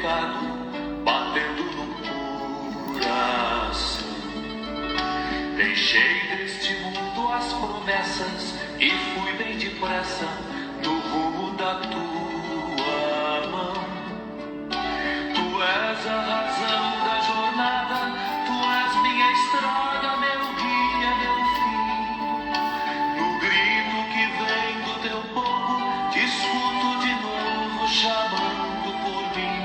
pecado batendo no coração. Deixei deste mundo as promessas e fui bem depressa no rumo da tua mão. Tu és a razão da jornada, tu és minha estrada, meu guia, meu fim. No grito que vem do teu povo, te escuto de novo chamando por mim.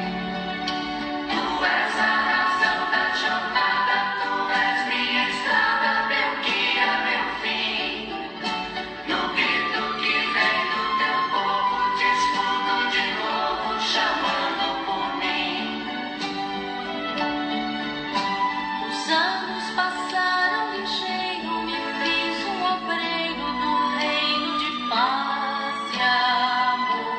Tu és a razão da jornada, tu és minha estrada, meu guia, meu fim. No grito que vem do teu povo, te escuto de novo chamando por mim. Os anos passaram ligeiro, me fiz um obreiro do reino de paz e amor.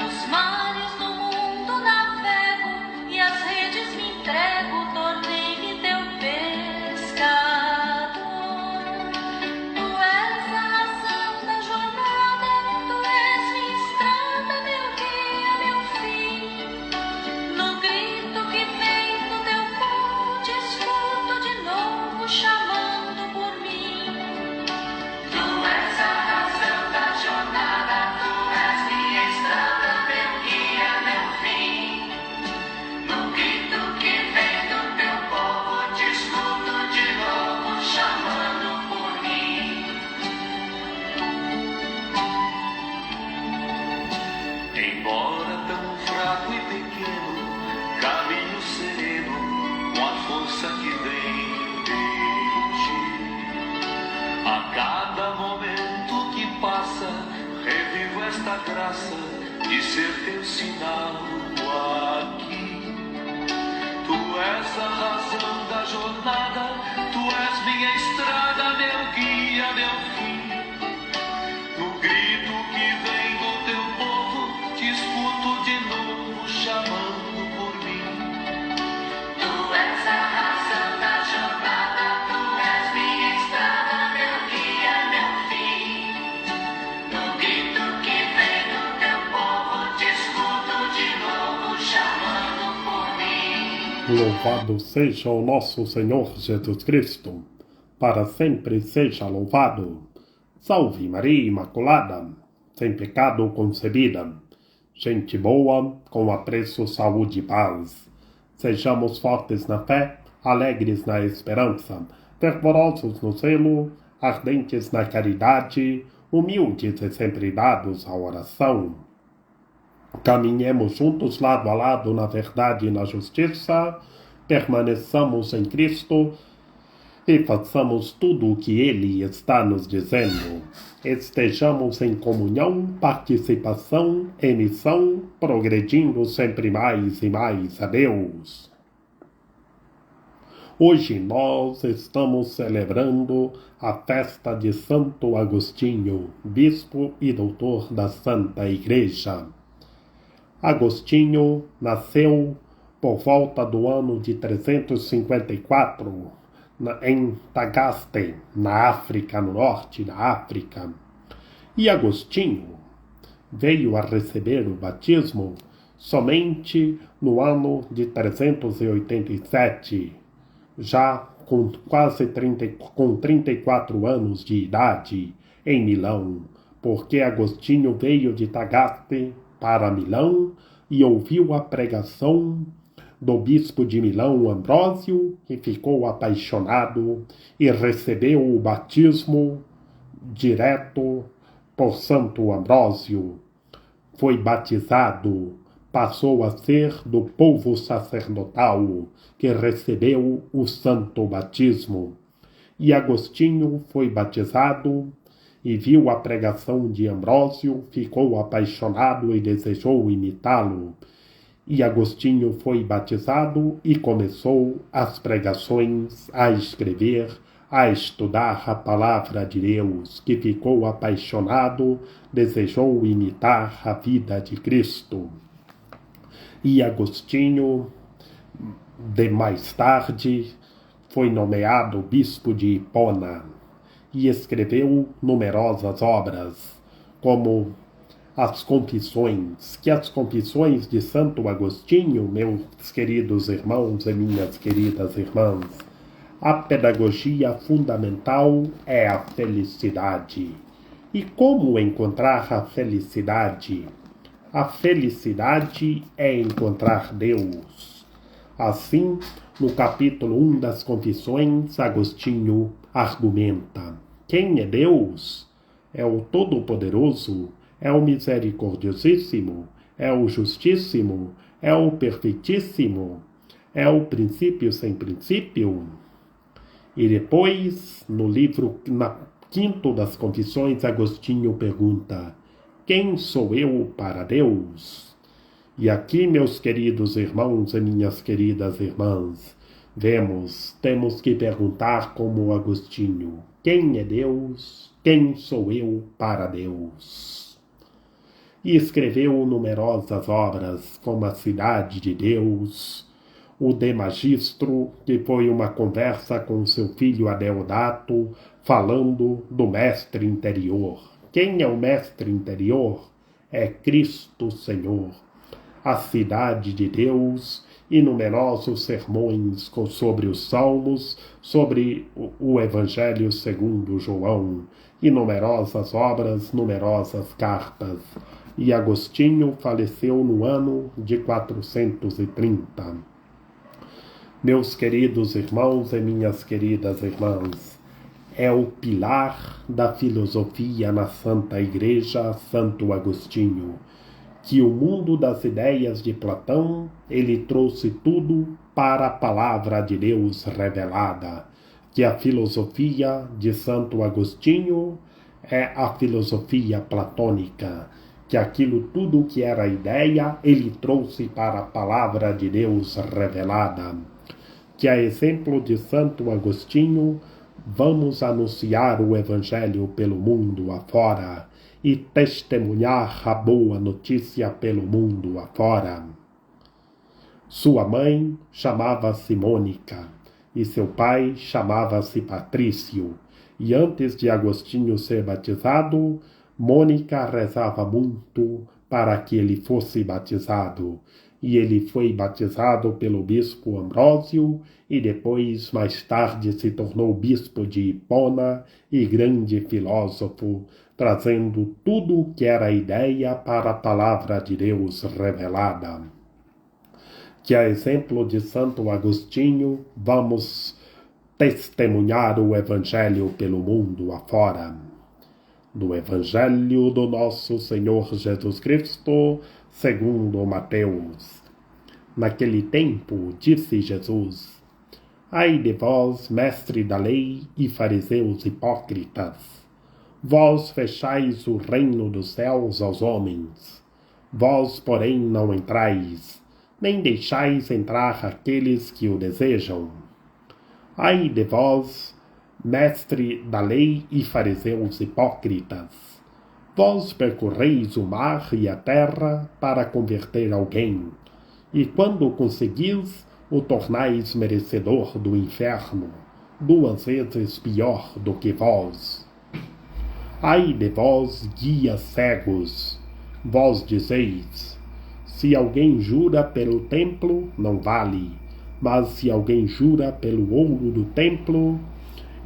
Nos mares do mundo navego e as redes me entrego, tornei-me teu pescador. Tu és a razão da jornada, tu és minha estrada, meu guia, meu fim. No grito que vem do teu povo, te escuto de novo chamando por mim. Tu és a razão da jornada, tu és minha estrada, meu guia, meu fim. No grito que vem do teu povo, te escuto de novo chamando por mim. Embora tão fraco e pequeno, caminho sereno com a força que vem de ti. A cada momento que passa, revivo esta graça de ser teu sinal aqui. Tu és a razão da jornada, tu és minha estrada, meu guia, meu fim. No grito que vem do teu povo, te escuto de novo chamando por mim. Tu és a razão da jornada, tu és minha estrada, meu guia, meu fim. No grito que vem do teu povo, te escuto de novo chamando por mim. Louvado seja o nosso Senhor Jesus Cristo, para sempre seja louvado. Salve Maria Imaculada, sem pecado concebida. Gente boa, com apreço, saúde e paz. Sejamos fortes na fé, alegres na esperança, fervorosos no zelo, ardentes na caridade, humildes e sempre dados à oração. Caminhemos juntos lado a lado na verdade e na justiça, permaneçamos em Cristo e façamos tudo o que Ele está nos dizendo. Estejamos em comunhão, participação e missão, progredindo sempre mais e mais a Deus. Hoje nós estamos celebrando a festa de Santo Agostinho, bispo e doutor da Santa Igreja. Agostinho nasceu por volta do ano de 354, em Tagaste, na África, no norte da África. E Agostinho veio a receber o batismo somente no ano de 387, já com quase 34 anos de idade, em Milão, porque Agostinho veio de Tagaste para Milão e ouviu a pregação do bispo de Milão, Ambrósio, e ficou apaixonado e recebeu o batismo direto por Santo Ambrósio. Foi batizado, passou a ser do povo sacerdotal que recebeu o santo batismo. E Agostinho foi batizado e viu a pregação de Ambrósio, ficou apaixonado e desejou imitá-lo. E Agostinho foi batizado e começou as pregações, a escrever, a estudar a palavra de Deus, que ficou apaixonado, desejou imitar a vida de Cristo. E Agostinho, de mais tarde, foi nomeado bispo de Hipona e escreveu numerosas obras, como as confissões, que as confissões de Santo Agostinho, meus queridos irmãos e minhas queridas irmãs, a pedagogia fundamental é a felicidade. E como encontrar a felicidade? A felicidade é encontrar Deus. Assim, no capítulo 1 das Confissões, Agostinho argumenta: quem é Deus? É o Todo-Poderoso, é o Misericordiosíssimo, é o Justíssimo, é o Perfeitíssimo, é o Princípio sem princípio. E depois, no livro quinto das Confissões, Agostinho pergunta: quem sou eu para Deus? E aqui, meus queridos irmãos e minhas queridas irmãs, temos que perguntar como Agostinho: quem é Deus? Quem sou eu para Deus? E escreveu numerosas obras, como A Cidade de Deus, o De Magistro, que foi uma conversa com seu filho Adeodato, falando do mestre interior. Quem é o mestre interior? É Cristo Senhor. A Cidade de Deus e numerosos sermões sobre os Salmos, sobre o Evangelho segundo João, e numerosas obras, numerosas cartas. E Agostinho faleceu no ano de 430. Meus queridos irmãos e minhas queridas irmãs, é o pilar da filosofia na Santa Igreja, Santo Agostinho, que o mundo das ideias de Platão, ele trouxe tudo para a palavra de Deus revelada, que a filosofia de Santo Agostinho é a filosofia platônica, que aquilo tudo que era ideia, ele trouxe para a palavra de Deus revelada, que a exemplo de Santo Agostinho, vamos anunciar o Evangelho pelo mundo afora e testemunhar a boa notícia pelo mundo afora. Sua mãe chamava-se Mônica e seu pai chamava-se Patrício, e antes de Agostinho ser batizado, Mônica rezava muito para que ele fosse batizado, e ele foi batizado pelo bispo Ambrósio e depois, mais tarde, se tornou bispo de Hipona e grande filósofo, trazendo tudo o que era ideia para a palavra de Deus revelada. Que a exemplo de Santo Agostinho, vamos testemunhar o Evangelho pelo mundo afora. Do Evangelho do nosso Senhor Jesus Cristo, segundo Mateus. Naquele tempo, disse Jesus: ai de vós, mestre da lei e fariseus hipócritas, vós fechais o reino dos céus aos homens. Vós, porém, não entrais, nem deixais entrar aqueles que o desejam. Ai de vós, mestre da lei e fariseus hipócritas, vós percorreis o mar e a terra para converter alguém, e quando conseguis, o tornais merecedor do inferno, 2 vezes pior do que vós. Ai de vós, guias cegos, vós dizeis: se alguém jura pelo templo, não vale, mas se alguém jura pelo ouro do templo,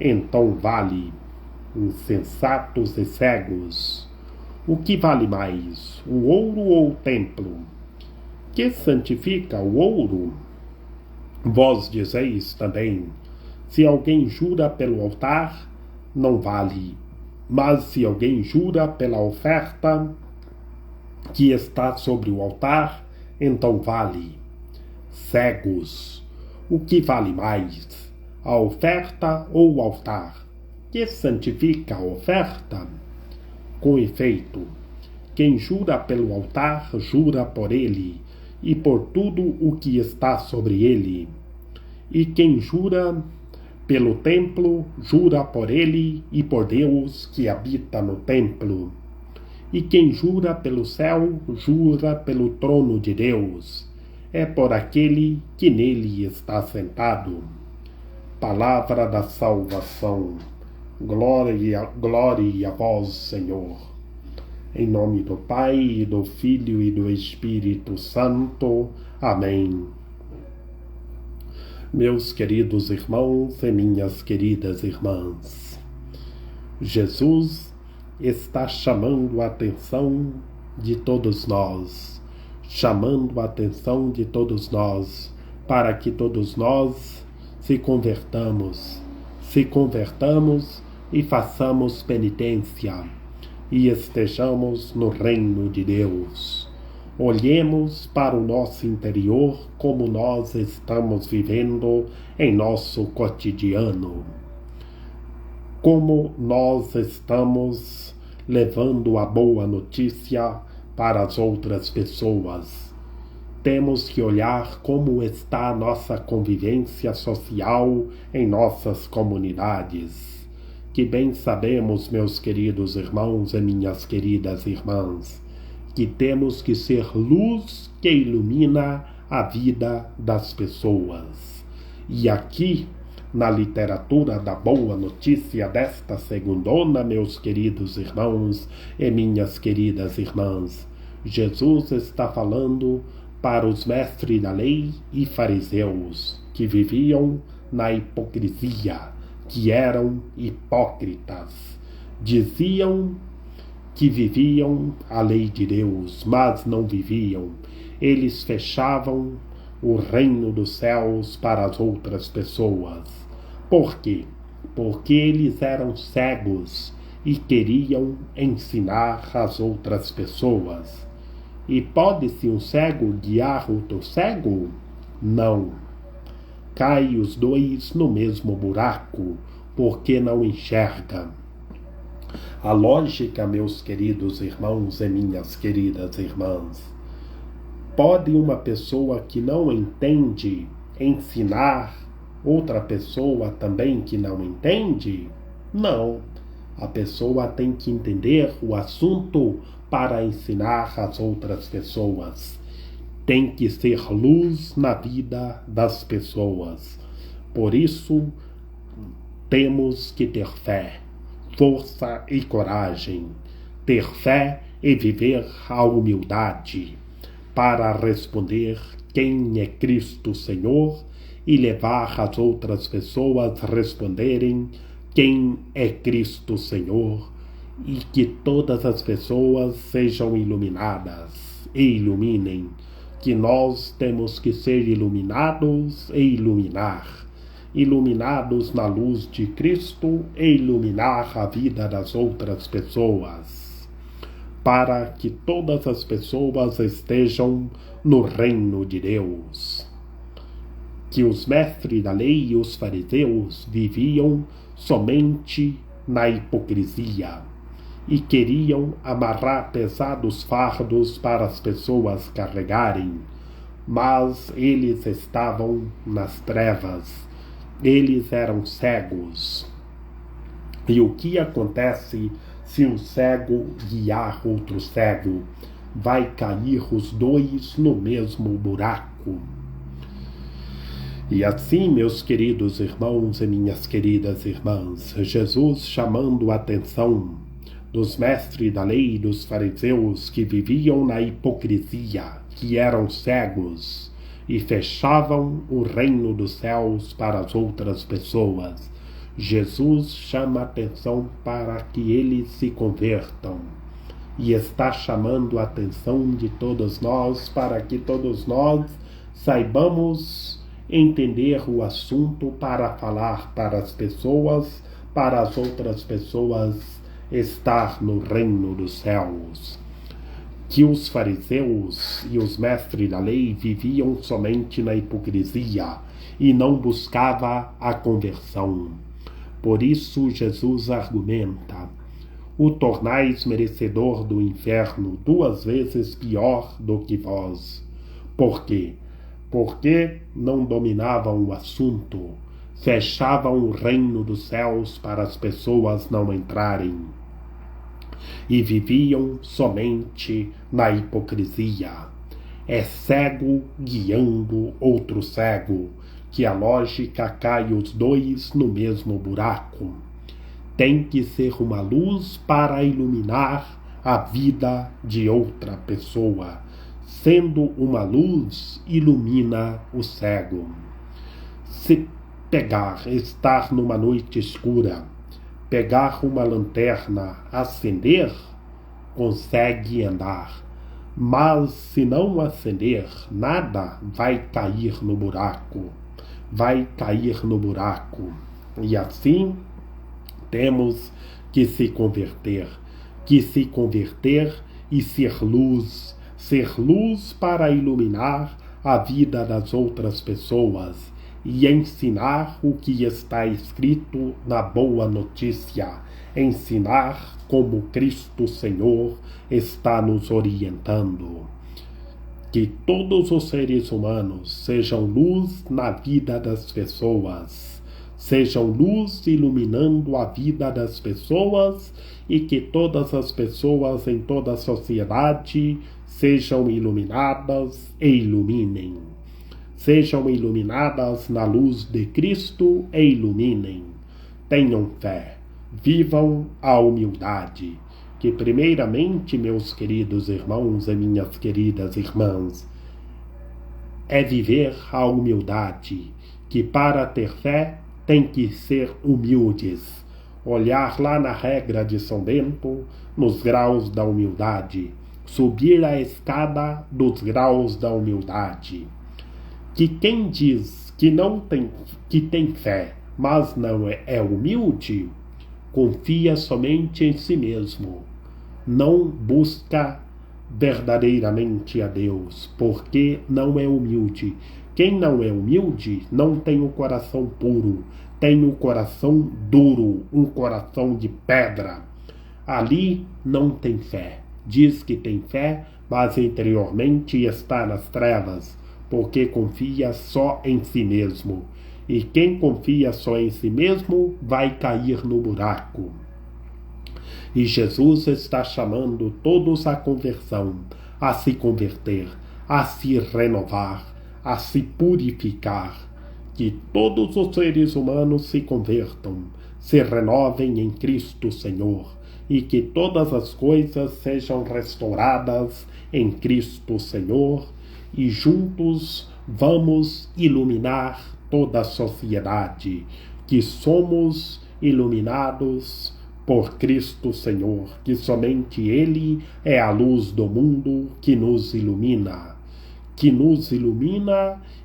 então vale. Insensatos e cegos, o que vale mais, o ouro ou o templo? Que santifica o ouro? Vós dizeis também: se alguém jura pelo altar, não vale, mas se alguém jura pela oferta que está sobre o altar, então vale. Cegos, o que vale mais, a oferta ou o altar? Que santifica a oferta? Com efeito, quem jura pelo altar, jura por ele, e por tudo o que está sobre ele. E quem jura pelo templo, jura por ele e por Deus que habita no templo. E quem jura pelo céu, jura pelo trono de Deus. É por aquele que nele está sentado. Palavra da salvação. Glória a vós, Senhor. Em nome do Pai, e do Filho e do Espírito Santo. Amém. Meus queridos irmãos e minhas queridas irmãs, Jesus está chamando a atenção de todos nós, para que todos nós se convertamos e façamos penitência e estejamos no reino de Deus. Olhemos para o nosso interior, como nós estamos vivendo em nosso cotidiano. Como nós estamos levando a boa notícia para as outras pessoas. Temos que olhar como está a nossa convivência social em nossas comunidades. Que bem sabemos, meus queridos irmãos e minhas queridas irmãs, que temos que ser luz que ilumina a vida das pessoas. E aqui, na literatura da boa notícia desta segundona, meus queridos irmãos e minhas queridas irmãs, Jesus está falando para os mestres da lei e fariseus, que viviam na hipocrisia, que eram hipócritas. Diziam que viviam a lei de Deus, mas não viviam. Eles fechavam o reino dos céus para as outras pessoas. Por quê? Porque eles eram cegos e queriam ensinar as outras pessoas. E pode-se um cego guiar outro cego? Não. Cai os dois no mesmo buraco, porque não enxerga. A lógica, meus queridos irmãos e minhas queridas irmãs, pode uma pessoa que não entende ensinar outra pessoa também que não entende? Não. A pessoa tem que entender o assunto para ensinar as outras pessoas. Tem que ser luz na vida das pessoas. Por isso, temos que ter fé, força e coragem. Ter fé e viver a humildade para responder quem é Cristo Senhor e levar as outras pessoas a responderem quem é Cristo Senhor, e que todas as pessoas sejam iluminadas e iluminem, que nós temos que ser iluminados e iluminar, iluminados na luz de Cristo e iluminar a vida das outras pessoas, para que todas as pessoas estejam no reino de Deus. Que os mestres da lei e os fariseus viviam somente na hipocrisia e queriam amarrar pesados fardos para as pessoas carregarem, mas eles estavam nas trevas, eles eram cegos. E o que acontece se um cego guiar outro cego? Vai cair os dois no mesmo buraco. E assim, meus queridos irmãos e minhas queridas irmãs, Jesus chamando a atenção dos mestres da lei e dos fariseus que viviam na hipocrisia, que eram cegos e fechavam o reino dos céus para as outras pessoas. Jesus chama a atenção para que eles se convertam e está chamando a atenção de todos nós para que todos nós saibamos entender o assunto para falar para as pessoas, para as outras pessoas estar no reino dos céus. Que os fariseus e os mestres da lei viviam somente na hipocrisia e não buscava a conversão. Por isso Jesus argumenta: o tornais merecedor do inferno 2 vezes pior do que vós. Por quê? Porque não dominavam o assunto, fechavam o reino dos céus para as pessoas não entrarem, e viviam somente na hipocrisia. É cego guiando outro cego, que a lógica cai os dois no mesmo buraco. Tem que ser uma luz para iluminar a vida de outra pessoa, sendo uma luz, ilumina o cego. Se estar numa noite escura, pegar uma lanterna, acender, consegue andar. Mas se não acender, nada, vai cair no buraco. Vai cair no buraco. E assim temos que se converter e ser luz para iluminar a vida das outras pessoas e ensinar o que está escrito na boa notícia, ensinar como Cristo Senhor está nos orientando. Que todos os seres humanos sejam luz na vida das pessoas, sejam luz iluminando a vida das pessoas e que todas as pessoas em toda a sociedade sejam iluminadas e iluminem. Sejam iluminadas na luz de Cristo e iluminem. Tenham fé, vivam a humildade. Que primeiramente, meus queridos irmãos e minhas queridas irmãs, é viver a humildade, que para ter fé tem que ser humildes. Olhar lá na regra de São Bento, nos graus da humildade, subir a escada dos graus da humildade. Que quem diz que tem fé, mas não é humilde, confia somente em si mesmo. Não busca verdadeiramente a Deus, porque não é humilde. Quem não é humilde não tem o coração puro, tem o coração duro, um coração de pedra. Ali não tem fé. Diz que tem fé, mas interiormente está nas trevas, porque confia só em si mesmo. E quem confia só em si mesmo vai cair no buraco. E Jesus está chamando todos à conversão, a se converter, a se renovar, a se purificar. Que todos os seres humanos se convertam, se renovem em Cristo Senhor, e que todas as coisas sejam restauradas em Cristo Senhor, e juntos vamos iluminar toda a sociedade, que somos iluminados por Cristo Senhor, que somente Ele é a luz do mundo que nos ilumina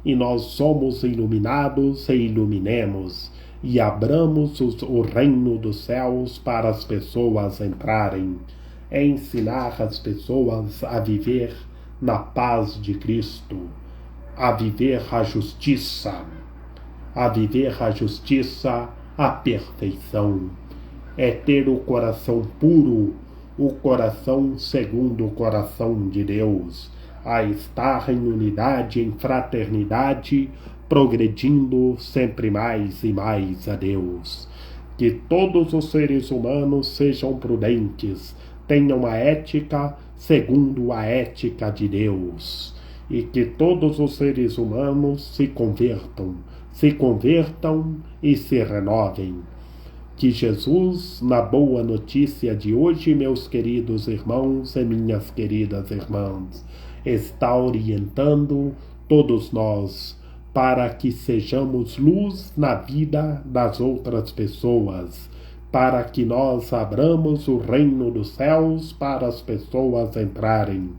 e nós somos iluminados e iluminemos e abramos o reino dos céus para as pessoas entrarem, ensinar as pessoas a viver na paz de Cristo, a viver a justiça, a perfeição. É ter o coração puro, o coração segundo o coração de Deus, a estar em unidade, em fraternidade, progredindo sempre mais e mais a Deus. Que todos os seres humanos sejam prudentes, tenham a ética segundo a ética de Deus, e que todos os seres humanos se convertam e se renovem. Que Jesus, na boa notícia de hoje, meus queridos irmãos e minhas queridas irmãs, está orientando todos nós para que sejamos luz na vida das outras pessoas, para que nós abramos o reino dos céus para as pessoas entrarem.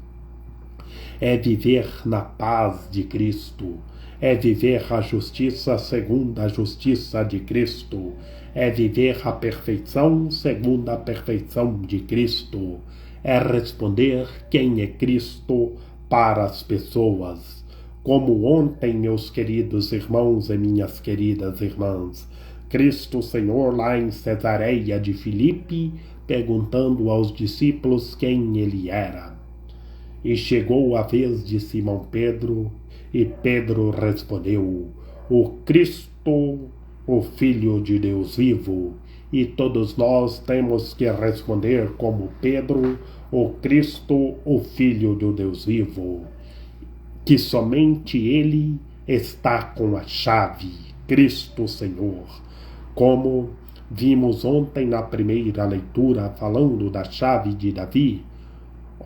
É viver na paz de Cristo, é viver a justiça segundo a justiça de Cristo, é viver a perfeição segundo a perfeição de Cristo, é responder quem é Cristo para as pessoas. Como ontem, meus queridos irmãos e minhas queridas irmãs, Cristo Senhor lá em Cesareia de Filipe, perguntando aos discípulos quem ele era. E chegou a vez de Simão Pedro, e Pedro respondeu: o Cristo, o Filho de Deus vivo. E todos nós temos que responder como Pedro: o Cristo, o Filho do Deus vivo. Que somente Ele está com a chave, Cristo Senhor. Como vimos ontem na primeira leitura, falando da chave de Davi,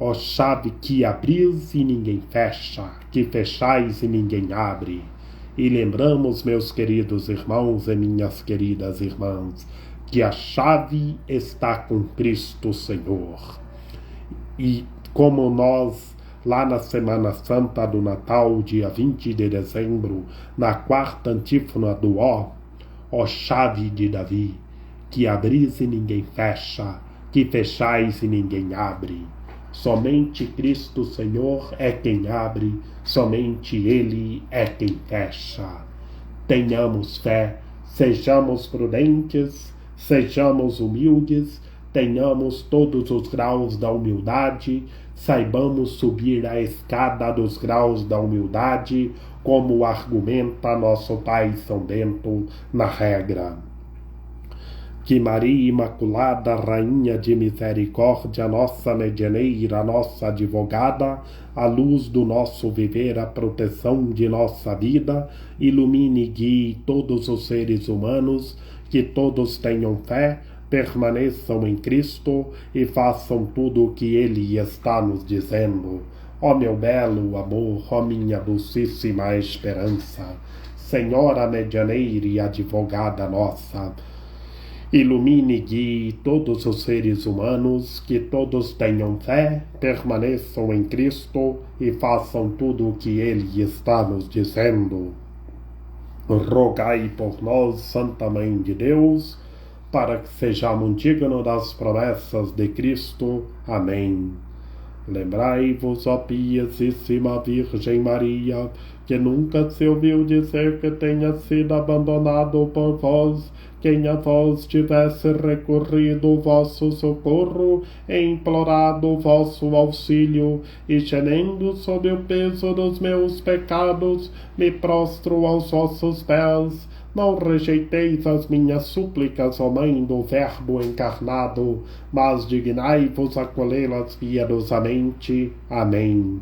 Ó chave que abris e ninguém fecha, que fechais e ninguém abre. E lembramos, meus queridos irmãos e minhas queridas irmãs, que a chave está com Cristo Senhor. E como nós, lá na Semana Santa do Natal, dia 20 de dezembro, na quarta antífona do ó chave de Davi, que abris e ninguém fecha, que fechais e ninguém abre. Somente Cristo Senhor é quem abre, somente Ele é quem fecha. Tenhamos fé, sejamos prudentes, sejamos humildes, tenhamos todos os graus da humildade, saibamos subir a escada dos graus da humildade, como argumenta nosso Pai São Bento na regra. Que Maria Imaculada, Rainha de Misericórdia, nossa medianeira, nossa advogada, a luz do nosso viver, a proteção de nossa vida, ilumine e guie todos os seres humanos, que todos tenham fé, permaneçam em Cristo e façam tudo o que Ele está nos dizendo. Ó meu belo amor, ó minha dulcíssima esperança, Senhora medianeira e advogada nossa, ilumine e guie todos os seres humanos, que todos tenham fé, permaneçam em Cristo e façam tudo o que Ele está nos dizendo. Rogai por nós, Santa Mãe de Deus, para que sejamos dignos das promessas de Cristo. Amém. Lembrai-vos, ó piedíssima Virgem Maria, que nunca se ouviu dizer que tenha sido abandonado por vós, quem a vós tivesse recorrido o vosso socorro e implorado o vosso auxílio, e gemendo sob o peso dos meus pecados, me prostro aos vossos pés. Não rejeiteis as minhas súplicas, ó Mãe do Verbo encarnado, mas dignai-vos acolhê-las piedosamente. Amém.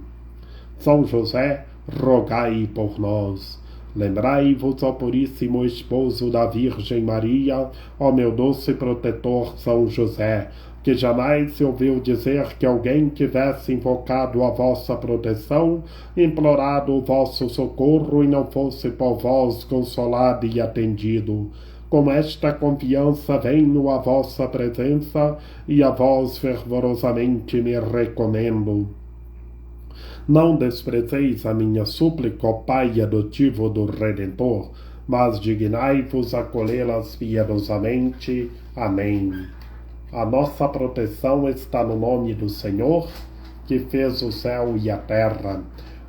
São José, rogai por nós. Lembrai-vos, ó Puríssimo Esposo da Virgem Maria, ó meu doce protetor São José, que jamais se ouviu dizer que alguém tivesse invocado a vossa proteção, implorado o vosso socorro e não fosse por vós consolado e atendido. Com esta confiança venho à vossa presença e a vós fervorosamente me recomendo. Não desprezeis a minha súplica, ó Pai adotivo do Redentor, mas dignai-vos acolhê-las piedosamente. Amém. A nossa proteção está no nome do Senhor, que fez o céu e a terra.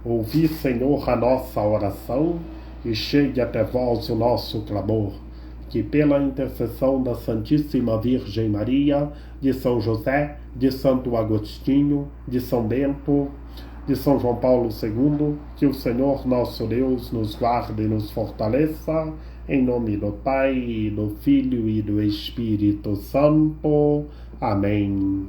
Ouvi, Senhor, a nossa oração, e chegue até vós o nosso clamor. Que pela intercessão da Santíssima Virgem Maria, de São José, de Santo Agostinho, de São Bento, de São João Paulo II, que o Senhor nosso Deus nos guarde e nos fortaleça, em nome do Pai, do Filho e do Espírito Santo. Amém.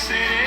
sereno.